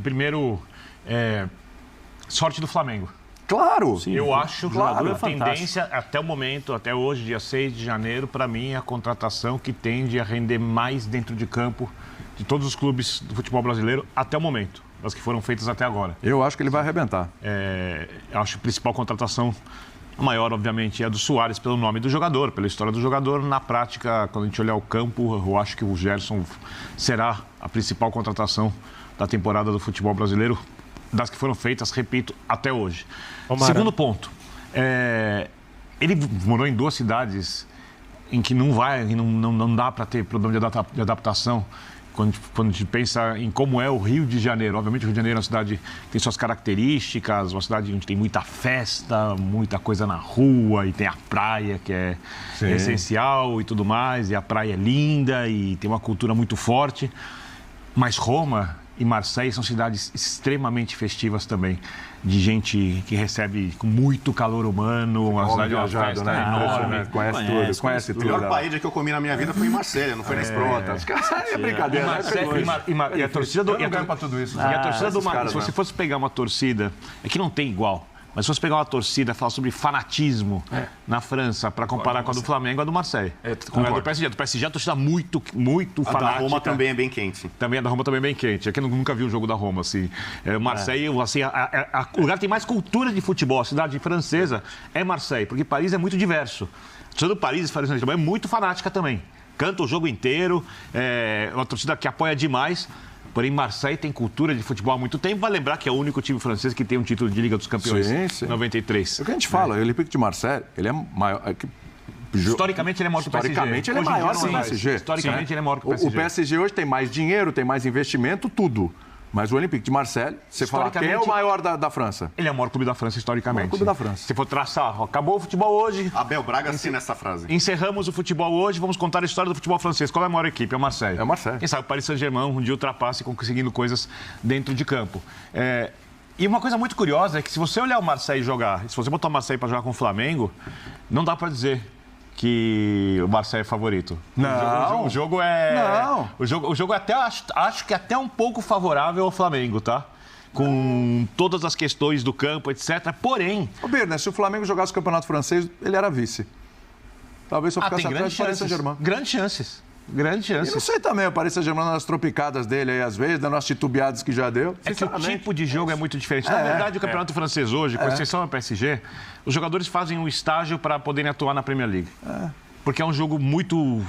primeiro, sorte do Flamengo. Claro! Sim, eu acho que a tendência, até o momento, até hoje, dia 6 de janeiro, para mim, é a contratação que tende a render mais dentro de campo de todos os clubes do futebol brasileiro até o momento, das que foram feitas até agora. Eu acho que ele vai arrebentar. Eu acho que a principal contratação, a maior, obviamente, é a do Suárez, pelo nome do jogador, pela história do jogador. Na prática, quando a gente olhar o campo, eu acho que o Gerson será a principal contratação da temporada do futebol brasileiro, das que foram feitas, repito, até hoje. Segundo ponto, ele morou em 2 cidades em que não dá para ter problema de adaptação. Quando a gente pensa em como é o Rio de Janeiro. Obviamente, o Rio de Janeiro é uma cidade que tem suas características, uma cidade onde tem muita festa, muita coisa na rua, e tem a praia, que é essencial e tudo mais, e a praia é linda e tem uma cultura muito forte. Mas Roma e Marseille são cidades extremamente festivas também, de gente que recebe com muito calor humano, uma cidade viajada, né? Enorme. Conhece tudo. A melhor paella que eu comi na minha vida foi em Marselha, não foi na Esprota. É brincadeira. E a torcida do... Eu não ganho pra tudo isso. E a torcida do Marseille, se você fosse pegar uma torcida, é que não tem igual. Mas se você pegar uma torcida e falar sobre fanatismo na França, para comparar com a do Flamengo, a do Marseille. Não é a do PSG. A do PSG é uma torcida muito fanática. A da Roma também é bem quente. A da Roma também é bem quente. É que eu nunca vi o jogo da Roma, assim. Marseille, assim, o lugar que tem mais cultura de futebol, a cidade francesa, é Marseille, porque Paris é muito diverso. A torcida do Paris é muito fanática também. Canta o jogo inteiro, é uma torcida que apoia demais. Porém, Marseille tem cultura de futebol há muito tempo. Vai lembrar que é o único time francês que tem um título de Liga dos Campeões em 93. É o que a gente fala, o Olympique de Marseille, ele é maior... Historicamente, ele é maior que o PSG. Historicamente, ele é maior que o PSG. Historicamente, ele é maior que o PSG. O PSG hoje tem mais dinheiro, tem mais investimento, tudo. Mas o Olympique de Marseille, você fala, quem é o maior da França? Ele é o maior clube da França, historicamente. O maior clube da França. Se for traçar, acabou o futebol hoje. Abel Braga assina essa frase. Encerramos o futebol hoje, vamos contar a história do futebol francês. Qual é a maior equipe? É o Marseille. É o Marseille. Quem sabe o Paris Saint-Germain um dia ultrapasse conseguindo coisas dentro de campo. E uma coisa muito curiosa é que se você olhar o Marseille jogar, se você botar o Marseille para jogar com o Flamengo, não dá para dizer que o Marseille é favorito. Não. O jogo é... Não. O jogo é até, acho que é até um pouco favorável ao Flamengo, tá? Com todas as questões do campo, etc. Porém... Ô, Birner, se o Flamengo jogasse o Campeonato Francês, ele era vice. Talvez só ficasse atrás do Paris Saint-Germain. Grandes chances. E não sei também, o Paris Saint-Germain nas tropicadas dele aí, às vezes, dando umas titubeadas que já deu. É que o tipo de jogo é muito diferente. Na verdade, o Campeonato Francês hoje, com exceção do PSG, os jogadores fazem um estágio para poderem atuar na Premier League. Porque é um jogo muito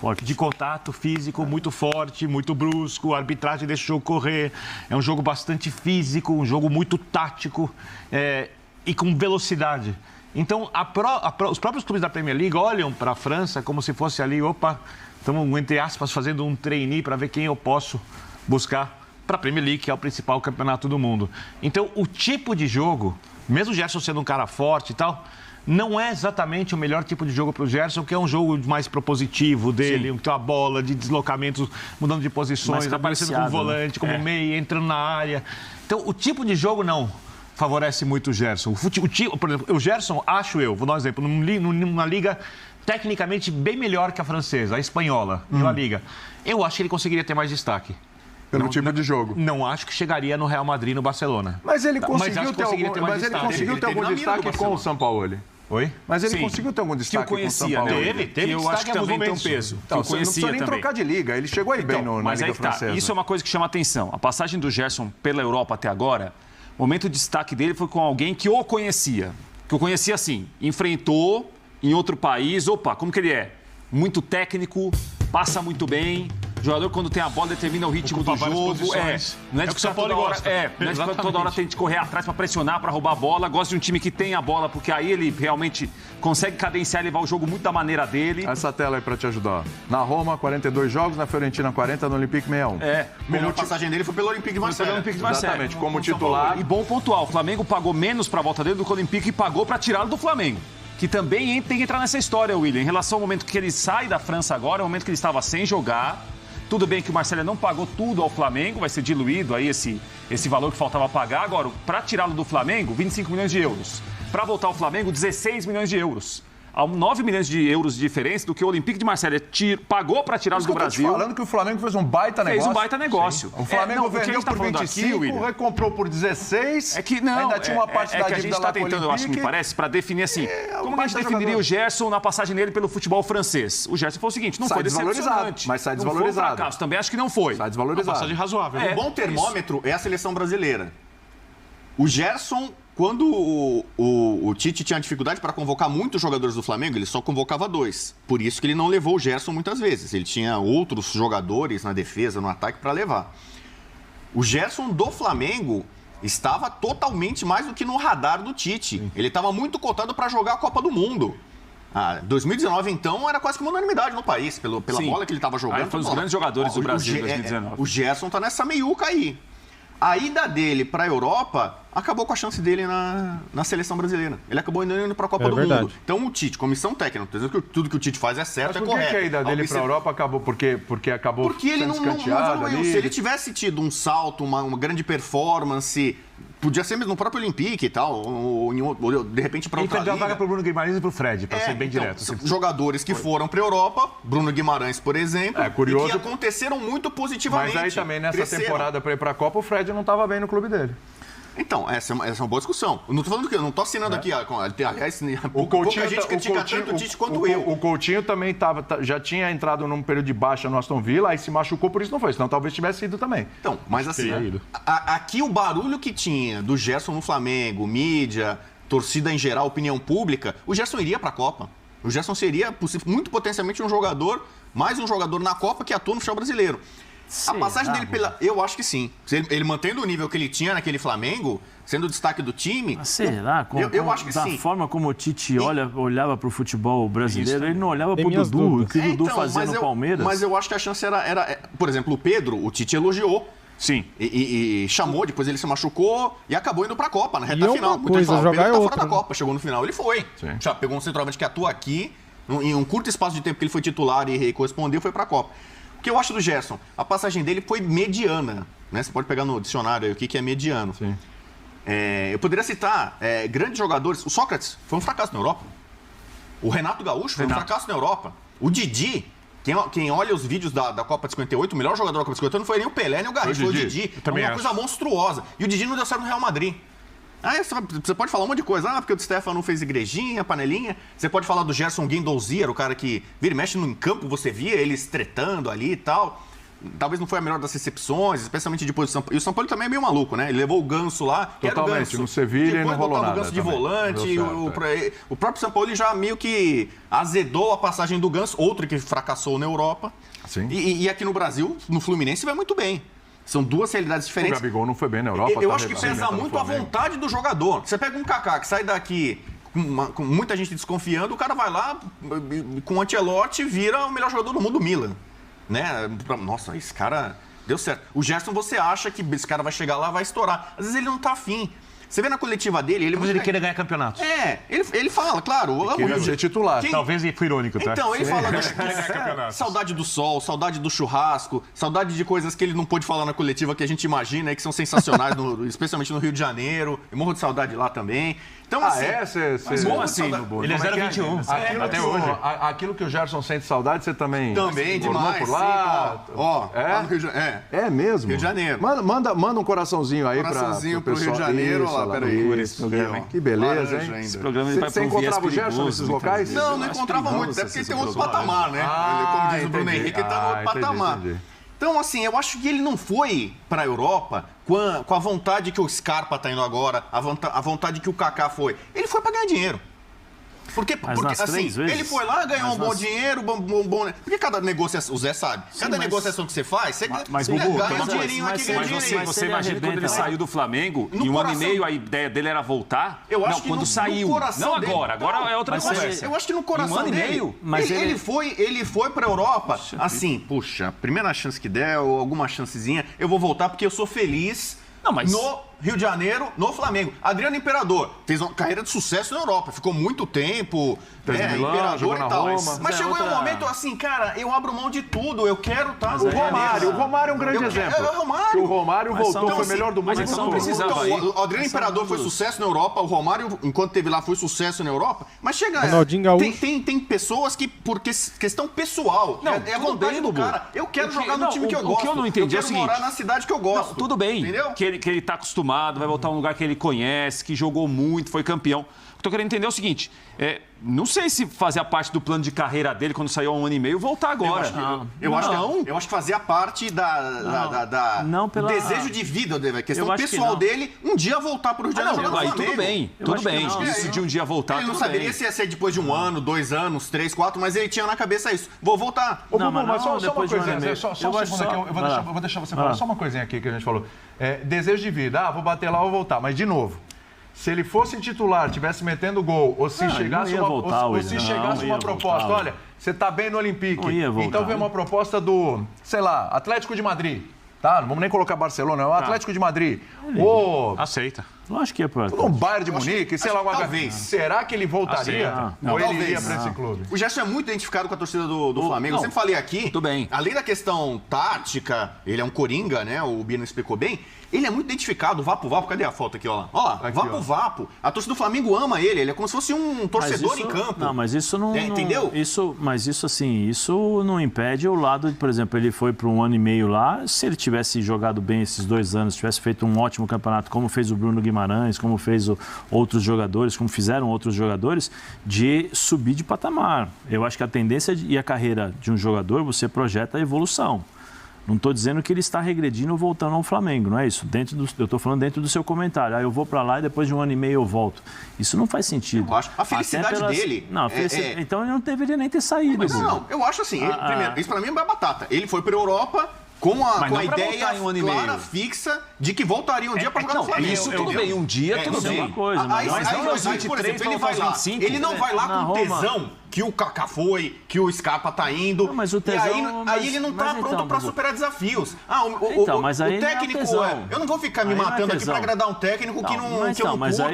forte, de contato físico, muito forte, muito brusco, a arbitragem deixa o jogo correr. É um jogo bastante físico, um jogo muito tático e com velocidade. Então, os próprios clubes da Premier League olham para a França como se fosse ali, estamos, entre aspas, fazendo um trainee para ver quem eu posso buscar para a Premier League, que é o principal campeonato do mundo. Então, o tipo de jogo, mesmo o Gerson sendo um cara forte e tal, não é exatamente o melhor tipo de jogo para o Gerson, que é um jogo mais propositivo dele, que tem uma bola de deslocamentos, mudando de posições, aparecendo como volante, como meia, entrando na área. Então, o tipo de jogo não favorece muito o Gerson. Por exemplo, o Gerson, acho eu, vou dar um exemplo, numa liga tecnicamente bem melhor que a francesa, a espanhola, La Liga. Eu acho que ele conseguiria ter mais destaque. Pelo tipo de jogo. Não acho que chegaria no Real Madrid, no Barcelona. Mas ele conseguiu ter algum destaque com o Sampaoli. Oi? Mas ele conseguiu ter algum destaque com o Sampaoli. Teve eu acho que também tem um peso. Então, você não precisa nem trocar de liga. Ele chegou aí bem na Liga Francesa. Isso é uma coisa que chama atenção. A passagem do Gerson pela Europa até agora, o momento de destaque dele foi com alguém que o conhecia. Que o conhecia assim, enfrentou em outro país. Opa, como que ele é? Muito técnico, passa muito bem. O jogador, quando tem a bola, determina o ritmo do jogo. Não é de que São Paulo gosta. Não é de que toda hora tem que correr atrás para pressionar, para roubar a bola. Gosta de um time que tem a bola, porque aí ele realmente consegue cadenciar e levar o jogo muito da maneira dele. Essa tela aí para te ajudar. Na Roma, 42 jogos. Na Fiorentina, 40. No Olympique, 61. A melhor passagem dele foi pelo Olympique de Marseille. Exatamente, como titular. E bom pontual. O Flamengo pagou menos para a volta dele do que o Olympique e pagou para tirá-lo do Flamengo. Que também tem que entrar nessa história, William. Em relação ao momento que ele sai da França agora, é o momento que ele estava sem jogar. Tudo bem que o Marcelo não pagou tudo ao Flamengo, vai ser diluído aí esse valor que faltava pagar. Agora, para tirá-lo do Flamengo, 25 milhões de euros. Para voltar ao Flamengo, 16 milhões de euros. a 9 milhões de euros de diferença do que o Olympique de Marselha pagou para tirar do Brasil. Eu tô te falando que o Flamengo fez um baita negócio. Fez um baita negócio. O Flamengo vendeu por 25, aqui, recomprou por 16. É que não, ainda tinha uma parte da que a gente está tentando, eu acho que me parece, para definir assim, como a gente definiria o Gerson na passagem dele pelo futebol francês? O Gerson foi o seguinte, não foi decepcionante. Mas sai Não desvalorizado. foi um fracasso, também acho que não foi. Sai desvalorizado. Uma passagem razoável. Um bom termômetro é a seleção brasileira. O Gerson, quando o Tite tinha dificuldade para convocar muitos jogadores do Flamengo, ele só convocava 2. Por isso que ele não levou o Gerson muitas vezes. Ele tinha outros jogadores na defesa, no ataque para levar. O Gerson do Flamengo estava totalmente mais do que no radar do Tite. Sim. Ele estava muito cotado para jogar a Copa do Mundo. 2019, então, era quase que uma unanimidade no país, pela bola que ele estava jogando. Aí foi um dos grandes jogadores do Brasil em 2019. O Gerson está nessa meiuca aí. A ida dele para a Europa acabou com a chance dele na seleção brasileira. Ele acabou indo para a Copa do Mundo. Então o Tite, comissão técnica, não estou dizendo que tudo que o Tite faz é certo, é correto. Por que a ida dele para a Europa acabou? Porque acabou Porque ele não evoluiu. Se ele tivesse tido um salto, uma grande performance, podia ser mesmo no próprio Olympique e tal, ou de repente para outra liga. Ele vaga para o Bruno Guimarães e para o Fred, para ser bem direto. Jogadores que foram para a Europa, Bruno Guimarães, por exemplo, curioso, e que aconteceram muito positivamente. Mas aí também, nessa temporada para ir para a Copa, o Fred não estava bem no clube dele. Então, essa é uma boa discussão. Eu não estou falando que eu não estou assinando aqui. Aliás, o Coutinho, pouca gente critica tanto o Tite quanto eu. O Coutinho também já tinha entrado num período de baixa no Aston Villa, aí se machucou, por isso não foi. Senão talvez tivesse ido também. Então, mas assim, aqui o barulho que tinha do Gerson no Flamengo, mídia, torcida em geral, opinião pública, o Gerson iria para a Copa. O Gerson seria muito potencialmente mais um jogador na Copa que atua no futebol brasileiro. A passagem dele eu acho que sim. Ele mantendo o nível que ele tinha naquele Flamengo, sendo o destaque do time. Será? Eu acho que da sim. forma como o Tite olhava para o futebol brasileiro, ele não olhava para o Dudu, o que o Dudu fazia no Palmeiras. Mas eu acho que a chance era. Por exemplo, o Pedro, o Tite elogiou. Sim. E chamou, depois ele se machucou e acabou indo pra Copa, na reta final. Muita coisa, o Pedro tá outra, fora da Copa, chegou no final, ele foi. Sim. Já pegou um centroavante que atua aqui, em um curto espaço de tempo que ele foi titular e correspondeu, foi pra Copa. O que eu acho do Gerson? A passagem dele foi mediana. Né? Você pode pegar no dicionário aí o que é mediano. Sim. Eu poderia citar grandes jogadores. O Sócrates foi um fracasso na Europa. O Renato Gaúcho foi um fracasso na Europa. O Didi, quem olha os vídeos da Copa de 58, o melhor jogador da Copa de 58 não foi nem o Pelé nem o Garrincha, foi o Didi. Uma coisa monstruosa. E o Didi não deu certo no Real Madrid. Você pode falar um monte de coisa. Porque o Di Stefano fez igrejinha, panelinha. Você pode falar do Gerson Guendouzi, o cara que vira e mexe no campo, você via eles tretando ali e tal. Talvez não foi a melhor das recepções, especialmente de posição. E o São Paulo também é meio maluco, né? Ele levou o Ganso lá. Totalmente, no Sevilha e não rolou nada. O Ganso de volante. O próprio São Paulo já meio que azedou a passagem do Ganso, outro que fracassou na Europa. Sim. E aqui no Brasil, no Fluminense, vai muito bem. São duas realidades diferentes. O Gabigol não foi bem na Europa. Eu acho que pesa muito a vontade do jogador. Você pega um Kaká que sai daqui com muita gente desconfiando, o cara vai lá, com o Ancelotti, vira o melhor jogador do mundo, Milan. Né? Nossa, esse cara deu certo. O Gerson, você acha que esse cara vai chegar lá, vai estourar. Às vezes ele não tá afim. Você vê na coletiva dele... Talvez ele queira ganhar campeonatos. Ele fala, claro. Ele queria ser titular. Talvez ele foi irônico, tá? Então, ele fala saudade do sol, saudade do churrasco, saudade de coisas que ele não pôde falar na coletiva que a gente imagina, que são sensacionais, especialmente no Rio de Janeiro. Eu morro de saudade lá também. Então, assim... Bom assim, no Boa. Ele é 0,21. Até hoje. Aquilo que o Gerson sente saudade, você também... Também, demais. Por lá. Lá no Rio de Janeiro. É mesmo? Rio de Janeiro. Manda um coraçãozinho aí pro Rio de Janeiro. Ó, peraí. Que beleza, hein? Esse programa vai Você encontrava o Gerson nesses locais? Não encontrava muito, até porque tem outro patamar, né? Como diz o Bruno Henrique, tá no outro patamar. Então, assim, eu acho que ele não foi para a Europa com a vontade que o Scarpa está indo agora, a vontade que o Kaká foi. Ele foi para ganhar dinheiro. Porque assim, ele foi lá, ganhou um bom dinheiro, porque cada negociação, o Zé sabe, cada negociação que você faz, você ganha um dinheirinho aqui, ganha dinheirinho. Você imagina quando ele saiu do Flamengo, em um ano e meio a ideia dele era voltar? Eu acho que quando saiu. Não agora, agora é outra coisa. Eu acho que no coração dele, ele foi pra Europa, assim, puxa, primeira chance que der, ou alguma chancezinha, eu vou voltar porque eu sou feliz Rio de Janeiro, no Flamengo. Adriano Imperador fez uma carreira de sucesso na Europa, ficou muito tempo, Milão, Imperador e tal. Roma. Mas chegou em um momento assim, cara, eu abro mão de tudo, eu quero estar no O Romário é um grande exemplo. O Romário voltou, foi o melhor do mundo. Mas não precisava ir. O Adriano Imperador foi sucesso na Europa, o Romário, enquanto teve lá, foi sucesso na Europa, mas chega... Ronaldinho Gaúcho. Tem pessoas que, por questão pessoal, é a vontade do cara. Eu quero jogar no time que eu gosto. O que eu não entendi é o seguinte... morar na cidade que eu gosto. Tudo bem, entendeu? que ele tá acostumado, vai voltar a um lugar que ele conhece, que jogou muito, foi campeão. O que eu tô querendo entender é o seguinte, não sei se fazia parte do plano de carreira dele quando saiu há 1 ano e meio, voltar agora. Eu acho que fazia parte do desejo de vida dele, a questão pessoal dele, um dia voltar para o Rio de Janeiro. Aí tudo bem. Isso de um dia voltar, ele não tudo saberia bem. se ia ser depois de 1 ano, 2 anos, 3, 4, mas ele tinha na cabeça isso. Vou voltar. Mas só uma coisinha, só um segundo aqui, eu vou deixar você falar só uma coisinha aqui que a gente falou. Desejo de vida, vou bater lá ou voltar, mas de novo. Se ele fosse titular, tivesse metendo gol, ou se chegasse uma proposta, olha, você tá bem no Olympique, então vem uma proposta do, sei lá, Atlético de Madrid, tá? Não vamos nem colocar Barcelona, é o Atlético de Madrid. Aceita. Lógico que é pra... No Bayern de Munique, sei lá, talvez. Será que ele voltaria? Ou ele iria para esse clube? O Gerson é muito identificado com a torcida do Flamengo. Eu sempre falei aqui, tudo bem. Além da questão tática, ele é um coringa, né? O Bino explicou bem. Ele é muito identificado, Vapo, cadê a foto aqui, ó lá? Vapo. A torcida do Flamengo ama ele é como se fosse um torcedor em campo. Não, mas isso não... entendeu? Mas isso não impede o lado, por exemplo, ele foi para 1 ano e meio lá, se ele tivesse jogado bem esses 2 anos, tivesse feito um ótimo campeonato, como fez o Bruno Guimarães, como fez outros jogadores, como fizeram outros jogadores, de subir de patamar. Eu acho que a tendência e a carreira de um jogador, você projeta a evolução. Não estou dizendo que ele está regredindo ou voltando ao Flamengo, não é isso? Eu estou falando dentro do seu comentário. Eu vou para lá e depois de 1 ano e meio eu volto. Isso não faz sentido. Eu acho. A felicidade dele... Não, então ele não deveria nem ter saído. Mas não, eu acho assim. Primeiro, isso para mim é batata. Ele foi para a Europa... com a ideia clara, fixa, de que voltaria um dia para jogar no Flamengo. Isso tudo bem, um dia tudo bem. Uma coisa, mas por exemplo, ele não vai lá com tesão que o Kaká foi, que o Scarpa tá indo. Não, mas o tesão, aí ele não tá pronto para superar desafios. Mas aí o técnico eu não vou ficar me matando aqui para agradar um técnico que eu não curto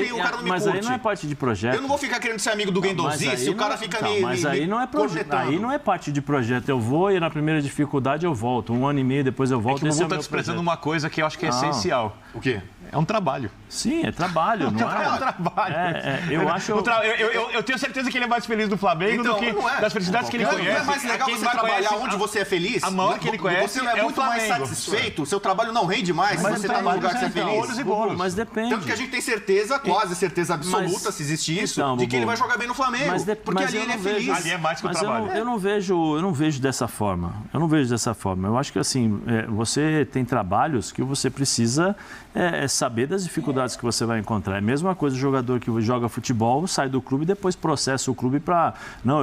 e o cara não me curte. Mas aí não é parte de projeto. Eu não vou ficar querendo ser amigo do Guendouzi se o cara fica me Mas aí não é projeto. Aí não é parte de projeto. Eu vou e na primeira dificuldade eu volto. 1 ano e meio depois eu volto. O Bubu está desprezando uma coisa que eu acho que é essencial. O quê? É um trabalho. Sim, é trabalho, não é? É um trabalho. Eu acho... Eu tenho certeza que ele é mais feliz do Flamengo do que das felicidades que ele conhece. Não é mais legal você trabalhar onde você é feliz? A maior que ele conhece você não é muito mais satisfeito, o seu trabalho não rende mais se você está num lugar que você é feliz. Mas depende. Tanto que a gente tem certeza, quase certeza absoluta, se existe isso, de que ele vai jogar bem no Flamengo. Porque ali ele é feliz. Ali é mais que o trabalho. Eu não vejo dessa forma. Eu acho que assim, você tem trabalhos que você precisa saber das dificuldades que você vai encontrar. É a mesma coisa o jogador que joga futebol, sai do clube e depois processa o clube para... Não,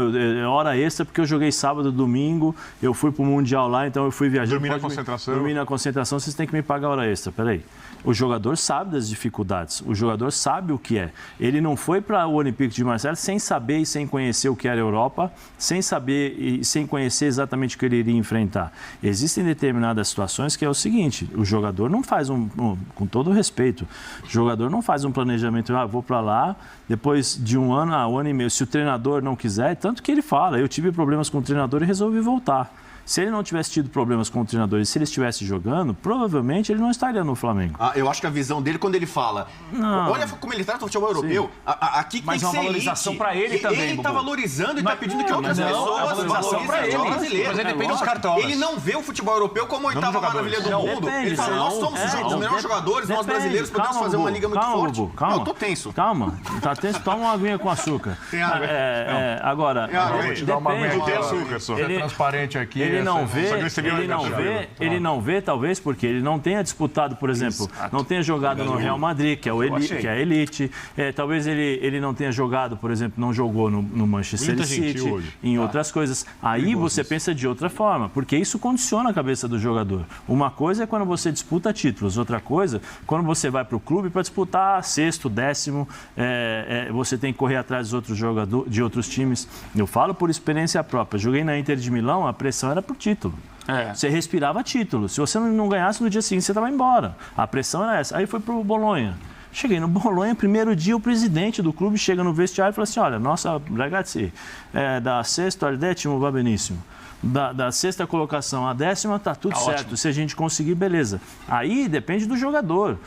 hora extra porque eu joguei sábado, domingo, eu fui para o Mundial lá, então eu fui viajar. Dormir na concentração. Dormir na concentração, vocês têm que me pagar hora extra. Peraí. O jogador sabe das dificuldades, o jogador sabe o que é. Ele não foi para o Olympique de Marseille sem saber e sem conhecer o que era a Europa, sem saber e sem conhecer exatamente o que ele iria enfrentar. Existem determinadas situações que é o seguinte, o jogador não faz com todo respeito, o jogador não faz um planejamento, vou para lá, depois de 1 ano a 1 ano e meio, se o treinador não quiser, tanto que ele fala, eu tive problemas com o treinador e resolvi voltar. Se ele não tivesse tido problemas com o treinador e se ele estivesse jogando, provavelmente ele não estaria no Flamengo. Eu acho que a visão dele, quando ele fala, olha como ele trata o futebol europeu, aqui mas tem que ser valorização para ele também. Ele está valorizando e está pedindo que outras pessoas valorizem para ele. Mas ele depende dos cartolas. Ele não vê o futebol europeu como a 8ª maravilha do mundo. Ele fala, nós somos os melhores jogadores, nós brasileiros podemos fazer uma liga muito forte. Calma, eu tô tenso. Calma, tá tenso, toma uma aguinha com açúcar. Tem água. Agora, vou te dar uma aguinha com açúcar só. É transparente aqui. Ele não vê, talvez, porque ele não tenha disputado, por exemplo, não tenha jogado no Real Madrid, que é a elite. Talvez ele não tenha jogado, por exemplo, não jogou no Manchester City, em outras coisas. Aí você pensa de outra forma, porque isso condiciona a cabeça do jogador. Uma coisa é quando você disputa títulos, outra coisa, quando você vai para o clube para disputar 6º, 10º, você tem que correr atrás de outros times. Eu falo por experiência própria. Joguei na Inter de Milão, a pressão era para o título. Você respirava título. Se você não ganhasse, no dia seguinte você estava embora. A pressão era essa. Aí foi pro Bolonha. Cheguei no Bolonha, primeiro dia, o presidente do clube chega no vestiário e fala assim, olha, nossa, ragazzi, da sexta al décimo va benissimo. Da sexta colocação à 10ª, tá tudo certo. Ótimo. Se a gente conseguir, beleza. Aí depende do jogador.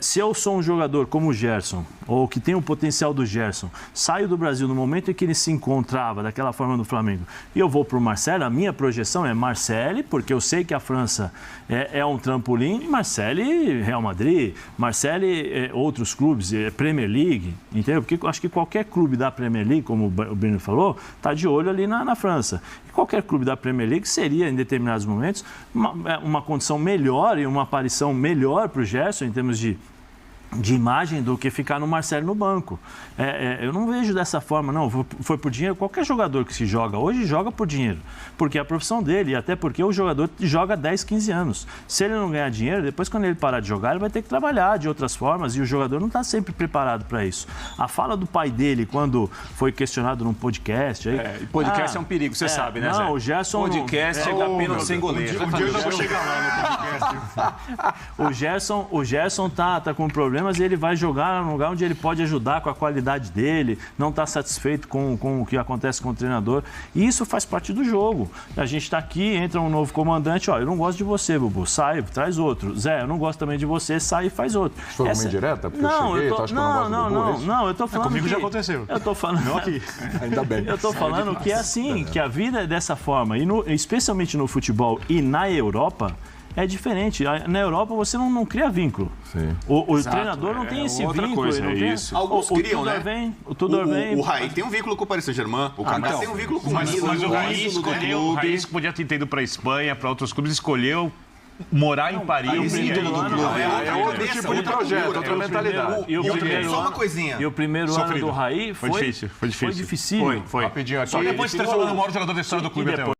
Se eu sou um jogador como o Gerson, ou que tem o potencial do Gerson, saio do Brasil no momento em que ele se encontrava daquela forma no Flamengo, e eu vou para o Marseille, a minha projeção é Marseille, porque eu sei que a França é um trampolim, Marseille, Real Madrid, Marseille, outros clubes, Premier League, entendeu? Porque eu acho que qualquer clube da Premier League, como o Bruno falou, está de olho ali na França. Qualquer clube da Premier League seria, em determinados momentos, uma condição melhor e uma aparição melhor para o Gerson em termos de imagem do que ficar no Marcelo no banco. Eu não vejo dessa forma, não. Foi por dinheiro. Qualquer jogador que se joga hoje, joga por dinheiro. Porque é a profissão dele, e até porque o jogador joga 10, 15 anos. Se ele não ganhar dinheiro, depois quando ele parar de jogar, ele vai ter que trabalhar de outras formas, e o jogador não está sempre preparado para isso. A fala do pai dele, quando foi questionado num podcast... podcast é um perigo, você sabe, né, Zé? Não, o Gerson... Podcast é apenas sem goleiro. Um dia eu vou chegar lá no podcast. O Gerson tá com problemas, e ele vai jogar num lugar onde ele pode ajudar com a qualidade dele, não está satisfeito com o que acontece com o treinador. E isso faz parte do jogo. A gente está aqui, entra um novo comandante, eu não gosto de você, Bubu, sai, traz outro. Zé, eu não gosto também de você, sai e faz outro. Foi uma indireta? Porque eu cheguei, tu acha que eu não gosto do Bubu? Não, eu tô falando comigo já aconteceu. Eu tô falando não aqui. Ainda bem. Eu tô falando que é assim, que a vida é dessa forma, e especialmente no futebol e na Europa, é diferente. Na Europa você não cria vínculo. Sim. O treinador não tem esse vínculo. Coisa, não tem... isso. Alguns criam, né? O Tudor vem. O Raí tem um vínculo com o Paris Saint-Germain. O Kaká tem um vínculo com o Milan. Mas o Raí escolheu, o Raí podia ter ido para a Espanha, para outros clubes, escolheu morar em Paris. É outro tipo de projeto, outra mentalidade. Só uma coisinha. E o primeiro ano do Raí foi difícil. Foi difícil. Foi. Rapidinho aqui. Só depois de ter sido o maior jogador da história do clube até hoje.